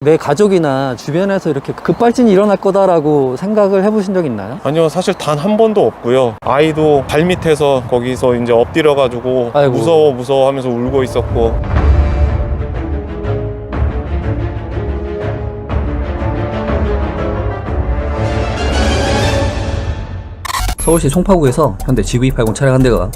내 가족이나 주변에서 이렇게 급발진이 일어날 거다라고 생각을 해보신 적 있나요? 아니요, 사실 단 한 번도 없고요. 아이도 발밑에서 거기서 이제 엎드려가지고 아이고. 무서워 하면서 울고 있었고. 서울시 송파구에서 현대 GV80 차량 한 대가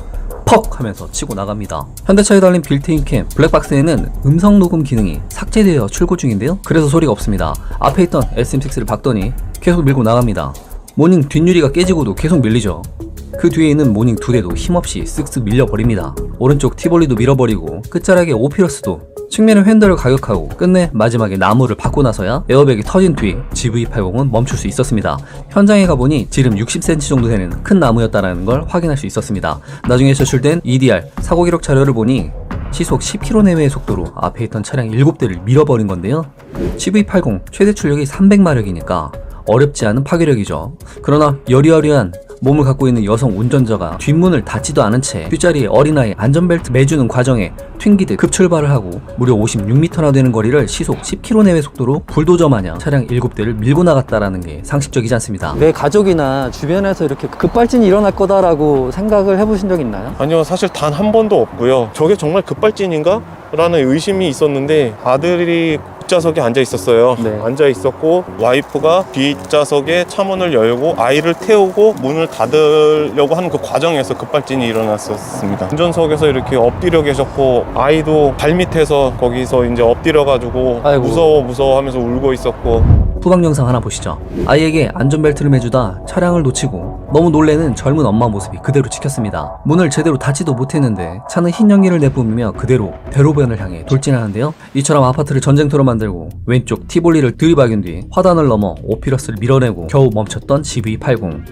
퍽 하면서 치고 나갑니다. 현대차에 달린 빌트인 캠 블랙박스에는 음성 녹음 기능이 삭제되어 출고 중인데요. 그래서 소리가 없습니다. 앞에 있던 SM6를 박더니 계속 밀고 나갑니다. 모닝 뒷유리가 깨지고도 계속 밀리죠. 그 뒤에 있는 모닝 두 대도 힘없이 쓱쓱 밀려버립니다. 오른쪽 티볼리도 밀어버리고 끝자락에 오피러스도 측면의 휀더를 가격하고 끝내 마지막에 나무를 받고 나서야 에어백이 터진 뒤 GV80은 멈출 수 있었습니다. 현장에 가보니 지름 60cm 정도 되는 큰 나무였다는 걸 확인할 수 있었습니다. 나중에 제출된 EDR 사고 기록 자료를 보니 시속 10km 내외의 속도로 앞에 있던 차량 7대를 밀어버린 건데요. GV80 최대 출력이 300마력이니까 어렵지 않은 파괴력이죠. 그러나 여리여리한 몸을 갖고 있는 여성 운전자가 뒷문을 닫지도 않은 채 뒷자리에 어린아이 안전벨트 매주는 과정에 튕기듯 급출발을 하고 무려 56m나 되는 거리를 시속 10km 내외 속도로 불도저 마냥 차량 7대를 밀고 나갔다라는 게 상식적이지 않습니다. 내 가족이나 주변에서 이렇게 급발진이 일어날 거다라고 생각을 해보신 적 있나요? 아니요, 사실 단 한 번도 없고요. 저게 정말 급발진인가? 라는 의심이 있었는데 아들이 뒷좌석에 앉아 있었어요. 네. 앉아 있었고 와이프가 뒷좌석에 차문을 열고 아이를 태우고 문을 닫으려고 하는 그 과정에서 급발진이 일어났었습니다. 운전석에서 이렇게 엎드려 계셨고 아이도 발밑에서 거기서 이제 엎드려가지고 아이고. 무서워 하면서 울고 있었고. 후방 영상 하나 보시죠. 아이에게 안전벨트를 매주다 차량을 놓치고 너무 놀래는 젊은 엄마 모습이 그대로 찍혔습니다. 문을 제대로 닫지도 못했는데 차는 흰 연기를 내뿜으며 그대로 대로변을 향해 돌진하는데요. 이처럼 아파트를 전쟁터로 만들고 왼쪽 티볼리를 들이박은 뒤 화단을 넘어 오피러스를 밀어내고 겨우 멈췄던 GV80.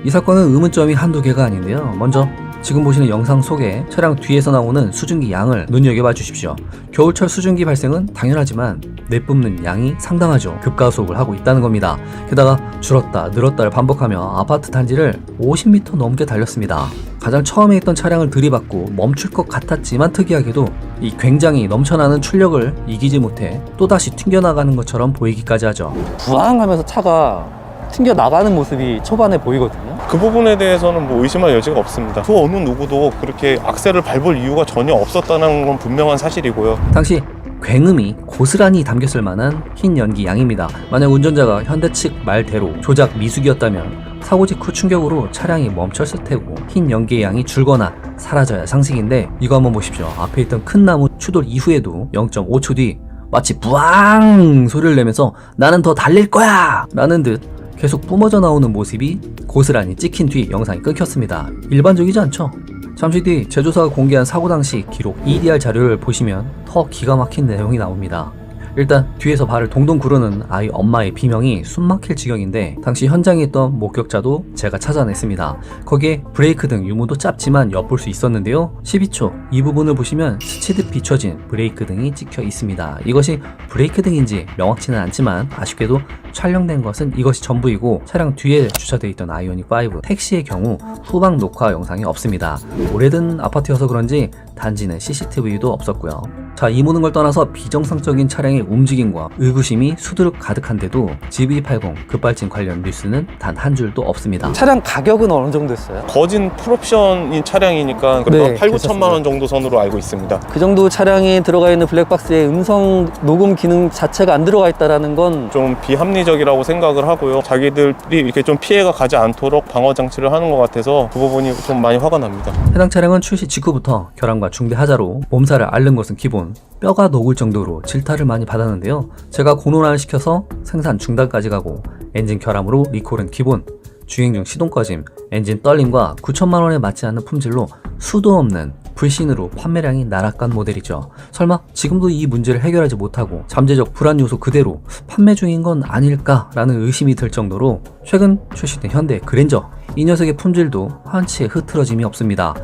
이 사건은 의문점이 한두 개가 아닌데요. 먼저 지금 보시는 영상 속에 차량 뒤에서 나오는 수증기 양을 눈여겨봐 주십시오. 겨울철 수증기 발생은 당연하지만 내뿜는 양이 상당하죠. 급가속을 하고 있다는 겁니다. 게다가 줄었다 늘었다를 반복하며 아파트 단지를 50m 넘게 달렸습니다. 가장 처음에 있던 차량을 들이받고 멈출 것 같았지만 특이하게도 이 굉장히 넘쳐나는 출력을 이기지 못해 또다시 튕겨나가는 것처럼 보이기까지 하죠. 부항하면서 차가 튕겨 나가는 모습이 초반에 보이거든요. 그 부분에 대해서는 뭐 의심할 여지가 없습니다. 그 어느 누구도 그렇게 악셀을 밟을 이유가 전혀 없었다는 건 분명한 사실이고요. 당시 굉음이 고스란히 담겼을 만한 흰 연기 양입니다. 만약 운전자가 현대 측 말대로 조작 미숙이었다면 사고 직후 충격으로 차량이 멈췄을 테고 흰 연기의 양이 줄거나 사라져야 상식인데 이거 한번 보십시오. 앞에 있던 큰 나무 추돌 이후에도 0.5초 뒤 마치 부앙 소리를 내면서 나는 더 달릴 거야 라는 듯 계속 뿜어져 나오는 모습이 고스란히 찍힌 뒤 영상이 끊겼습니다. 일반적이지 않죠? 잠시 뒤 제조사가 공개한 사고 당시 기록 EDR 자료를 보시면 더 기가 막힌 내용이 나옵니다. 일단 뒤에서 발을 동동 구르는 아이 엄마의 비명이 숨막힐 지경인데 당시 현장에 있던 목격자도 제가 찾아냈습니다. 거기에 브레이크 등 유무도 짧지만 엿볼 수 있었는데요. 12초 이 부분을 보시면 스치듯 비춰진 브레이크 등이 찍혀 있습니다. 이것이 브레이크 등인지 명확치는 않지만 아쉽게도 촬영된 것은 이것이 전부이고 차량 뒤에 주차되어 있던 아이오닉5 택시의 경우 후방 녹화 영상이 없습니다. 오래된 아파트여서 그런지 단지는 CCTV도 없었고요. 자, 이 모든 걸 떠나서 비정상적인 차량의 움직임과 의구심이 수두룩 가득한데도 GV80 급발진 관련 뉴스는 단 한 줄도 없습니다. 차량 가격은 어느 정도 했어요? 거진 풀옵션인 차량이니까 그래도 네, 8, 9천만 원 정도 선으로 알고 있습니다. 그 정도 차량에 들어가 있는 블랙박스에 음성 녹음 기능 자체가 안 들어가 있다는 건 좀 비합리적이라고 생각을 하고요. 자기들이 이렇게 좀 피해가 가지 않도록 방어 장치를 하는 것 같아서 그 부분이 좀 많이 화가 납니다. 해당 차량은 출시 직후부터 결함과 중대 하자로 몸살을 앓는 것은 기본, 뼈가 녹을 정도로 질타를 많이 받았는데요. 제가 공론화를 시켜서 생산 중단까지 가고 엔진 결함으로 리콜은 기본, 주행 중 시동 꺼짐, 엔진 떨림과 9천만 원에 맞지 않는 품질로 수도 없는 불신으로 판매량이 나락간 모델이죠. 설마 지금도 이 문제를 해결하지 못하고 잠재적 불안 요소 그대로 판매 중인 건 아닐까라는 의심이 들 정도로 최근 출시된 현대 그랜저, 이 녀석의 품질도 한치의 흐트러짐이 없습니다.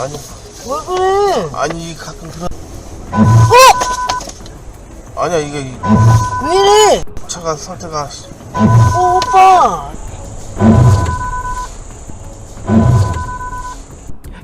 아니 왜 그래? 아니 가끔 들어 아니야 이게 왜 이래? 차가 상태가 오빠.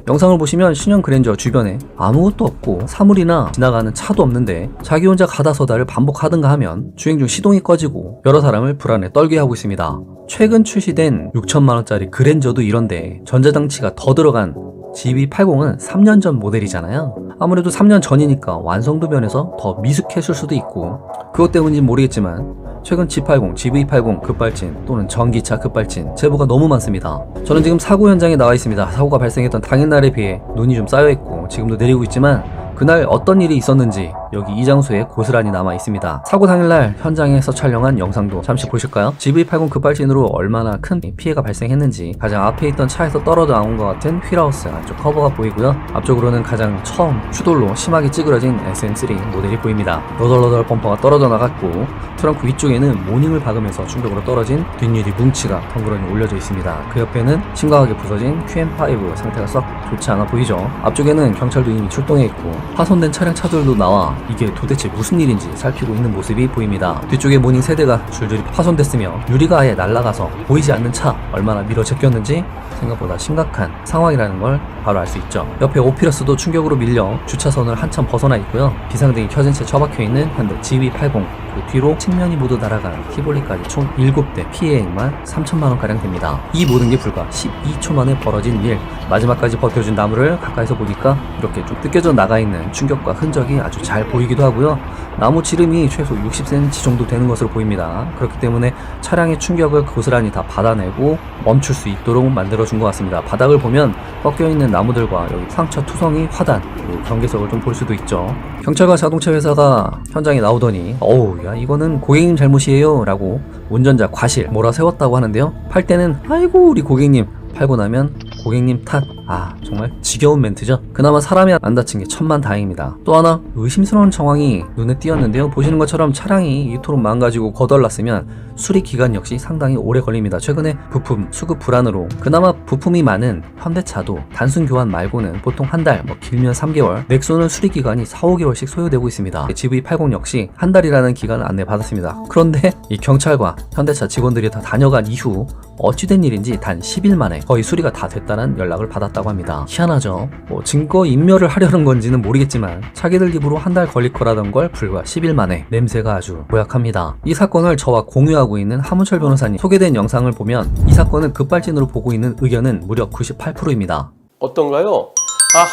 영상을 보시면 신형 그랜저 주변에 아무것도 없고 사물이나 지나가는 차도 없는데 자기 혼자 가다 서다를 반복하든가 하면 주행 중 시동이 꺼지고 여러 사람을 불안에 떨게 하고 있습니다. 최근 출시된 6천만원짜리 그랜저도 이런데 전자장치가 더 들어간 GV80은 3년 전 모델이잖아요. 아무래도 3년 전이니까 완성도 면에서 더 미숙했을 수도 있고 그것 때문인지 모르겠지만 최근 G80, GV80 급발진 또는 전기차 급발진 제보가 너무 많습니다. 저는 지금 사고 현장에 나와 있습니다. 사고가 발생했던 당일날에 비해 눈이 좀 쌓여있고 지금도 내리고 있지만 그날 어떤 일이 있었는지 여기 이 장소에 고스란히 남아 있습니다. 사고 당일날 현장에서 촬영한 영상도 잠시 보실까요? GV80 급발진으로 얼마나 큰 피해가 발생했는지 가장 앞에 있던 차에서 떨어져 나온 것 같은 휠하우스 안쪽 커버가 보이고요. 앞쪽으로는 가장 처음 추돌로 심하게 찌그러진 SM3 모델이 보입니다. 너덜너덜 범퍼가 떨어져 나갔고 트렁크 위쪽에는 모닝을 박으면서 충격으로 떨어진 뒷유리 뭉치가 덩그러니 올려져 있습니다. 그 옆에는 심각하게 부서진 QM5 상태가 썩 좋지 않아 보이죠. 앞쪽에는 경찰도 이미 출동해 있고 파손된 차량 차들도 나와 이게 도대체 무슨 일인지 살피고 있는 모습이 보입니다. 뒤쪽에 모닝 세대가 줄줄이 파손됐으며 유리가 아예 날아가서 보이지 않는 차 얼마나 밀어 제꼈는지 생각보다 심각한 상황이라는 걸 바로 알 수 있죠. 옆에 오피러스도 충격으로 밀려 주차선을 한참 벗어나 있고요. 비상등이 켜진 채 처박혀 있는 현대 GV80 그 뒤로 측면이 모두 날아간 티볼리까지 총 7대 피해액만 3천만원가량 됩니다. 이 모든 게 불과 12초 만에 벌어진 일. 마지막까지 버텨준 나무를 가까이서 보니까 이렇게 좀 뜯겨져 나가 있는 충격과 흔적이 아주 잘 보이기도 하고요. 나무 지름이 최소 60cm 정도 되는 것으로 보입니다. 그렇기 때문에 차량의 충격을 고스란히 다 받아내고 멈출 수 있도록 만들어준 것 같습니다. 바닥을 보면 꺾여있는 나무들과 여기 상처 투성이 화단, 그리고 경계석을 좀 볼 수도 있죠. 경찰과 자동차 회사가 현장에 나오더니 어우 야 이거는 고객님 잘못이에요 라고 운전자 과실 몰아세웠다고 하는데요. 팔 때는 아이고 우리 고객님, 팔고 나면 고객님 탓. 아 정말 지겨운 멘트죠. 그나마 사람이 안 다친 게 천만다행입니다. 또 하나 의심스러운 정황이 눈에 띄었는데요. 보시는 것처럼 차량이 이토록 망가지고 거덜났으면 수리 기간 역시 상당히 오래 걸립니다. 최근에 부품 수급 불안으로 그나마 부품이 많은 현대차도 단순 교환 말고는 보통 한 달, 뭐 길면 3개월, 넥소는 수리 기간이 4, 5개월씩 소요되고 있습니다. GV80 역시 한 달이라는 기간을 안내받았습니다. 그런데 이 경찰과 현대차 직원들이 다 다녀간 이후 어찌된 일인지 단 10일 만에 거의 수리가 다 됐다는 연락을 받았다고 합니다. 희한하죠. 뭐 증거 인멸을 하려는 건지는 모르겠지만 자기들 입으로 한 달 걸릴 거라던 걸 불과 10일 만에. 냄새가 아주 고약합니다. 이 사건을 저와 공유하고 있는 하문철 변호사님 소개된 영상을 보면 이 사건을 급발진으로 보고 있는 의견은 무려 98%입니다. 어떤가요?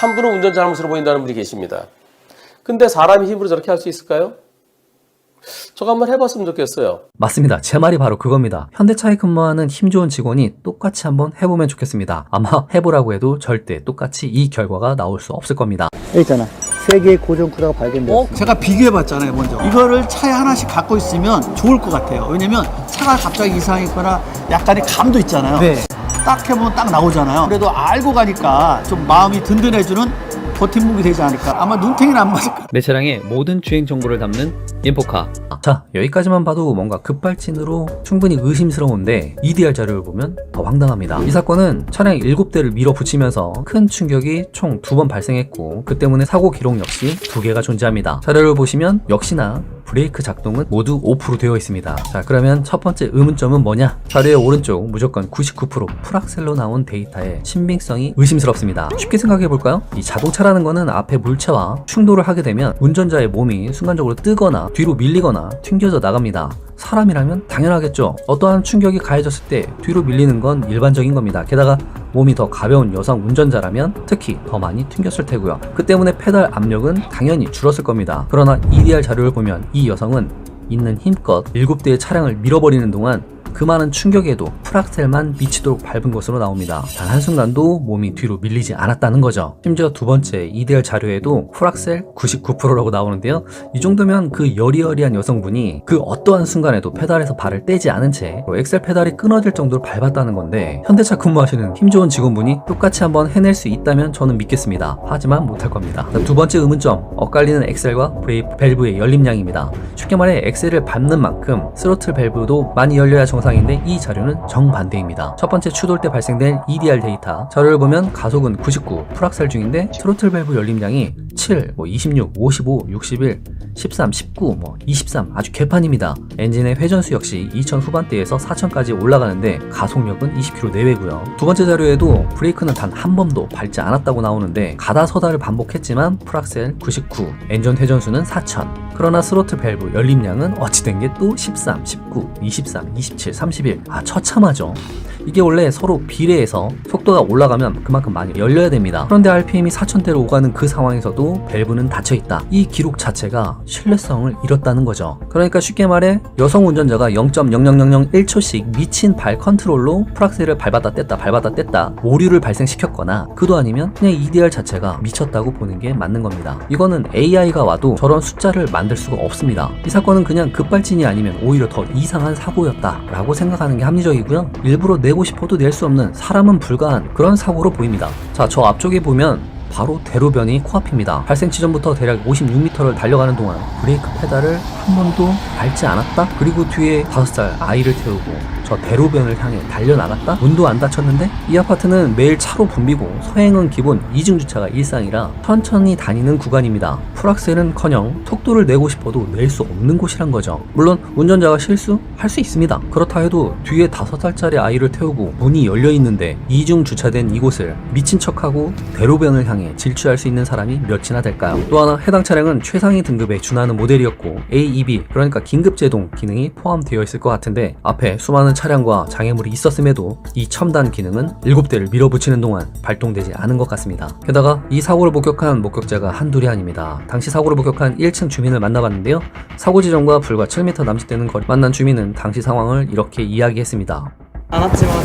한 분은 운전 잘못으로 보인다는 분이 계십니다. 근데 사람이 힘으로 저렇게 할 수 있을까요? 저거 한번 해봤으면 좋겠어요. 맞습니다. 제 말이 바로 그겁니다. 현대차에 근무하는 힘 좋은 직원이 똑같이 한번 해보면 좋겠습니다. 아마 해보라고 해도 절대 똑같이 이 결과가 나올 수 없을 겁니다. 여기 있잖아. 3개의 고정 쿠다가 발견되었습니다. 제가 비교해봤잖아요, 먼저. 이거를 차에 하나씩 갖고 있으면 좋을 것 같아요. 왜냐면 차가 갑자기 이상이 있거나 약간의 감도 있잖아요. 네. 딱 해보면 딱 나오잖아요. 그래도 알고 가니까 좀 마음이 든든해주는 버팀목이 되지 않을까. 아마 눈탱이는 안 맞을 거예요. 내 차량의 모든 주행 정보를 담는 인포카. 자, 여기까지만 봐도 뭔가 급발진으로 충분히 의심스러운데 EDR 자료를 보면 더 황당합니다. 이 사건은 차량 7대를 밀어붙이면서 큰 충격이 총 2번 발생했고 그 때문에 사고 기록 역시 2개가 존재합니다. 자료를 보시면 역시나 브레이크 작동은 모두 오프로 되어 있습니다. 자, 그러면 첫 번째 의문점은 뭐냐? 자료의 오른쪽 무조건 99% 풀악셀로 나온 데이터의 신빙성이 의심스럽습니다. 쉽게 생각해 볼까요? 이 자동차라는 거는 앞에 물체와 충돌을 하게 되면 운전자의 몸이 순간적으로 뜨거나 뒤로 밀리거나 튕겨져 나갑니다. 사람이라면 당연하겠죠. 어떠한 충격이 가해졌을 때 뒤로 밀리는 건 일반적인 겁니다. 게다가 몸이 더 가벼운 여성 운전자라면 특히 더 많이 튕겼을 테고요. 그 때문에 페달 압력은 당연히 줄었을 겁니다. 그러나 EDR 자료를 보면 이 여성은 있는 힘껏 7대의 차량을 밀어버리는 동안 그 많은 충격에도 풀악셀만 미치도록 밟은 것으로 나옵니다. 단 한순간도 몸이 뒤로 밀리지 않았다는 거죠. 심지어 두 번째 EDR 자료에도 풀악셀 99%라고 나오는데요. 이 정도면 그 여리여리한 여성분이 그 어떠한 순간에도 페달에서 발을 떼지 않은 채 엑셀 페달이 끊어질 정도로 밟았다는 건데 현대차 근무하시는 힘 좋은 직원분이 똑같이 한번 해낼 수 있다면 저는 믿겠습니다. 하지만 못할 겁니다. 두 번째 의문점, 엇갈리는 엑셀과 브레이크 밸브의 열림량입니다. 쉽게 말해 엑셀을 밟는 만큼 스로틀 밸브도 많이 열려야 정상인데 이 자료는 정반대입니다. 첫 번째 추돌 때 발생된 EDR 데이터 자료를 보면 가속은 99, 풀악셀 중인데 트로틀 밸브 열림량이 7, 26, 55, 61 13, 19, 23 아주 개판입니다. 엔진의 회전수 역시 2000 후반대에서 4000까지 올라가는데 가속력은 20km 내외고요. 두 번째 자료에도 브레이크는 단 한 번도 밟지 않았다고 나오는데 가다 서다를 반복했지만 풀악셀 99, 엔진 회전수는 4000. 그러나 스로틀 밸브 열림량은 어찌된 게 또 13, 19, 23, 27, 31. 처참하죠. 이게 원래 서로 비례해서 속도가 올라가면 그만큼 많이 열려야 됩니다. 그런데 RPM이 4000대로 오가는 그 상황에서도 밸브는 닫혀있다. 이 기록 자체가 신뢰성을 잃었다는 거죠. 그러니까 쉽게 말해 여성 운전자가 0.00001초씩 미친 발 컨트롤로 풀악셀을 밟았다 뗐다 오류를 발생시켰거나 그도 아니면 그냥 EDR 자체가 미쳤다고 보는 게 맞는 겁니다. 이거는 AI가 와도 저런 숫자를 만들 수가 없습니다. 이 사건은 그냥 급발진이 아니면 오히려 더 이상한 사고였다 라고 생각하는 게 합리적이고요. 일부러 내고 싶어도 낼 수 없는 사람은 불가한 그런 사고로 보입니다. 자, 저 앞쪽에 보면 바로 대로변이 코앞입니다. 발생 지점부터 대략 56m를 달려가는 동안 브레이크 페달을 한 번도 밟지 않았다? 그리고 뒤에 5살 아이를 태우고 저 대로변을 향해 달려나갔다? 문도 안 닫혔는데? 이 아파트는 매일 차로 붐비고 서행은 기본 이중주차가 일상이라 천천히 다니는 구간입니다. 풀악셀은커녕 속도를 내고 싶어도 낼 수 없는 곳이란 거죠. 물론 운전자가 실수할 수 있습니다. 그렇다 해도 뒤에 5살짜리 아이를 태우고 문이 열려있는데 이중주차된 이곳을 미친 척하고 대로변을 향해 질주할 수 있는 사람이 몇이나 될까요? 또 하나 해당 차량은 최상위 등급에 준하는 모델이었고 AEB 그러니까 긴급제동 기능이 포함되어 있을 것 같은데 앞에 수많은 차량과 장애물이 있었음에도 이 첨단 기능은 7대를 밀어붙이는 동안 발동되지 않은 것 같습니다. 게다가 이 사고를 목격한 목격자가 한둘이 아닙니다. 당시 사고를 목격한 1층 주민을 만나봤는데요. 사고 지점과 불과 7m 남짓되는 거리 만난 주민은 당시 상황을 이렇게 이야기했습니다. 않았지만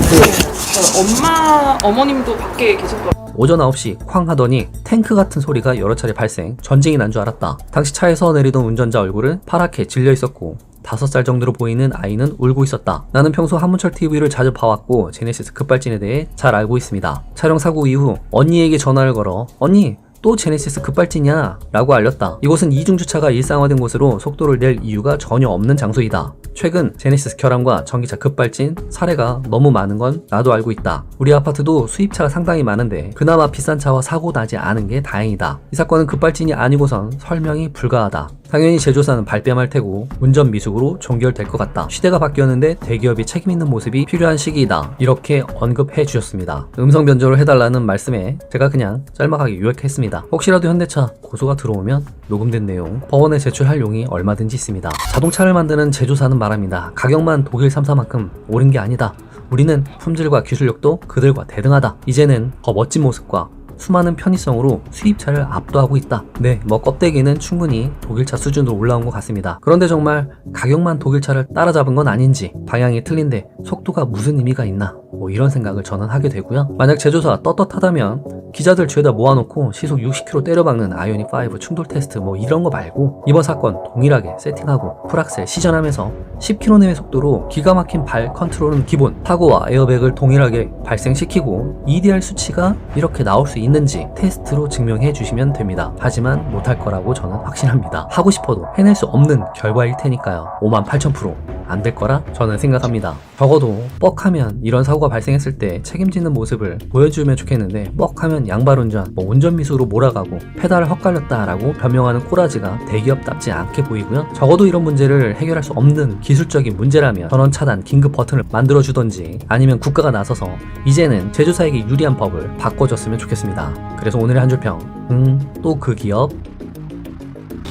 어머님도 밖에 계셨더라고요. 오전 9시 쾅 하더니 탱크 같은 소리가 여러 차례 발생. 전쟁이 난 줄 알았다. 당시 차에서 내리던 운전자 얼굴은 파랗게 질려 있었고 5살 정도로 보이는 아이는 울고 있었다. 나는 평소 한문철 TV를 자주 봐왔고 제네시스 급발진에 대해 잘 알고 있습니다. 촬영 사고 이후 언니에게 전화를 걸어 언니 또 제네시스 급발진이야 라고 알렸다. 이곳은 이중주차가 일상화된 곳으로 속도를 낼 이유가 전혀 없는 장소이다. 최근 제네시스 결함과 전기차 급발진 사례가 너무 많은 건 나도 알고 있다. 우리 아파트도 수입차가 상당히 많은데 그나마 비싼 차와 사고 나지 않은 게 다행이다. 이 사건은 급발진이 아니고선 설명이 불가하다. 당연히 제조사는 발뺌할 테고 운전 미숙으로 종결될 것 같다. 시대가 바뀌었는데 대기업이 책임 있는 모습이 필요한 시기이다. 이렇게 언급해 주셨습니다. 음성 변조를 해달라는 말씀에 제가 그냥 짤막하게 요약했습니다. 혹시라도 현대차 고소가 들어오면 녹음된 내용 법원에 제출할 용이 얼마든지 있습니다. 자동차를 만드는 제조사는 말합니다. 가격만 독일 3사만큼 오른 게 아니다. 우리는 품질과 기술력도 그들과 대등하다. 이제는 더 멋진 모습과 수많은 편의성으로 수입차를 압도하고 있다. 네, 껍데기는 충분히 독일차 수준으로 올라온 것 같습니다. 그런데 정말 가격만 독일차를 따라잡은 건 아닌지 방향이 틀린데 속도가 무슨 의미가 있나 이런 생각을 저는 하게 되고요. 만약 제조사 떳떳하다면 기자들 죄다 모아놓고 시속 60km 때려박는 아이오닉5 충돌 테스트 이런 거 말고 이번 사건 동일하게 세팅하고 풀악셀 시전하면서 10km 내외 속도로 기가 막힌 발 컨트롤은 기본, 사고와 에어백을 동일하게 발생시키고 EDR 수치가 이렇게 나올 수 있는지 테스트로 증명해 주시면 됩니다. 하지만 못할 거라고 저는 확신합니다. 하고 싶어도 해낼 수 없는 결과일 테니까요. 58,000% 안 될 거라 저는 생각합니다. 적어도 뻑하면 이런 사고가 발생했을 때 책임지는 모습을 보여주면 좋겠는데 뻑하면 양발운전, 운전 미수로 몰아가고 페달을 헛갈렸다라고 변명하는 꼬라지가 대기업답지 않게 보이고요. 적어도 이런 문제를 해결할 수 없는 기술적인 문제라면 전원 차단 긴급 버튼을 만들어주던지 아니면 국가가 나서서 이제는 제조사에게 유리한 법을 바꿔줬으면 좋겠습니다. 그래서 오늘의 한 줄평 또 그 기업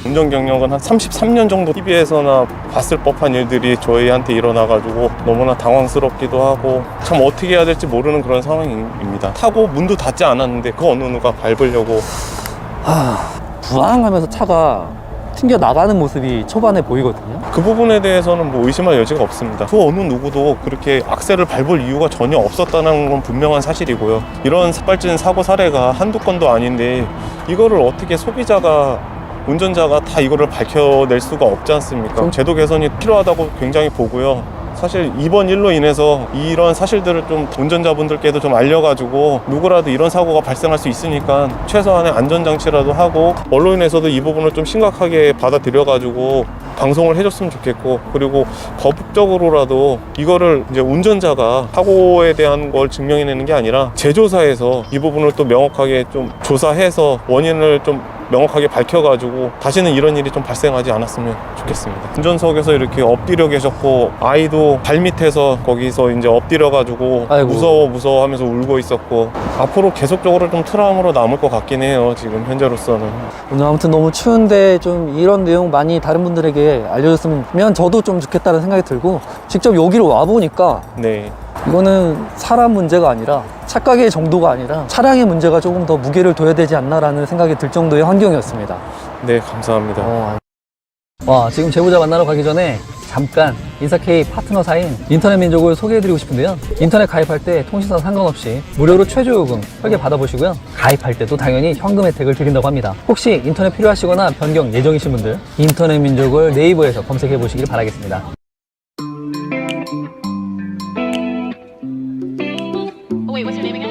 운전 경력은 한 33년 정도 TV에서나 봤을 법한 일들이 저희한테 일어나가지고 너무나 당황스럽기도 하고 참 어떻게 해야 될지 모르는 그런 상황입니다. 타고 문도 닫지 않았는데 그 어느 누가 밟으려고 부항하면서 차가 튕겨 나가는 모습이 초반에 보이거든요. 그 부분에 대해서는 의심할 여지가 없습니다. 그 어느 누구도 그렇게 악셀을 밟을 이유가 전혀 없었다는 건 분명한 사실이고요. 이런 삭발진 사고 사례가 한두 건도 아닌데 이거를 어떻게 소비자가 운전자가 다 이거를 밝혀낼 수가 없지 않습니까? 제도 개선이 필요하다고 굉장히 보고요. 사실 이번 일로 인해서 이런 사실들을 좀 운전자분들께도 좀 알려가지고 누구라도 이런 사고가 발생할 수 있으니까 최소한의 안전장치라도 하고 언론에서도 이 부분을 좀 심각하게 받아들여가지고 방송을 해줬으면 좋겠고 그리고 법적으로라도 이거를 이제 운전자가 사고에 대한 걸 증명해내는 게 아니라 제조사에서 이 부분을 또 명확하게 좀 조사해서 원인을 좀 명확하게 밝혀가지고 다시는 이런 일이 좀 발생하지 않았으면 좋겠습니다. 운전석에서 이렇게 엎드려 계셨고 아이도 발밑에서 거기서 이제 엎드려가지고 아이고. 무서워 하면서 울고 있었고 앞으로 계속적으로 좀 트라우마로 남을 것 같긴 해요. 지금 현재로서는. 오늘 아무튼 너무 추운데 좀 이런 내용 많이 다른 분들에게 알려줬으면 저도 좀 좋겠다는 생각이 들고 직접 여기로 와보니까 네. 이거는 사람 문제가 아니라 착각의 정도가 아니라 차량의 문제가 조금 더 무게를 둬야 되지 않나라는 생각이 들 정도의 환경이었습니다. 네, 감사합니다. 와, 지금 제보자 만나러 가기 전에 잠깐 인사케이 파트너사인 인터넷민족을 소개해드리고 싶은데요. 인터넷 가입할 때 통신사 상관없이 무료로 최저요금 설계 받아보시고요. 가입할 때도 당연히 현금 혜택을 드린다고 합니다. 혹시 인터넷 필요하시거나 변경 예정이신 분들 인터넷민족을 네이버에서 검색해 보시길 바라겠습니다. Wait, what's your name again?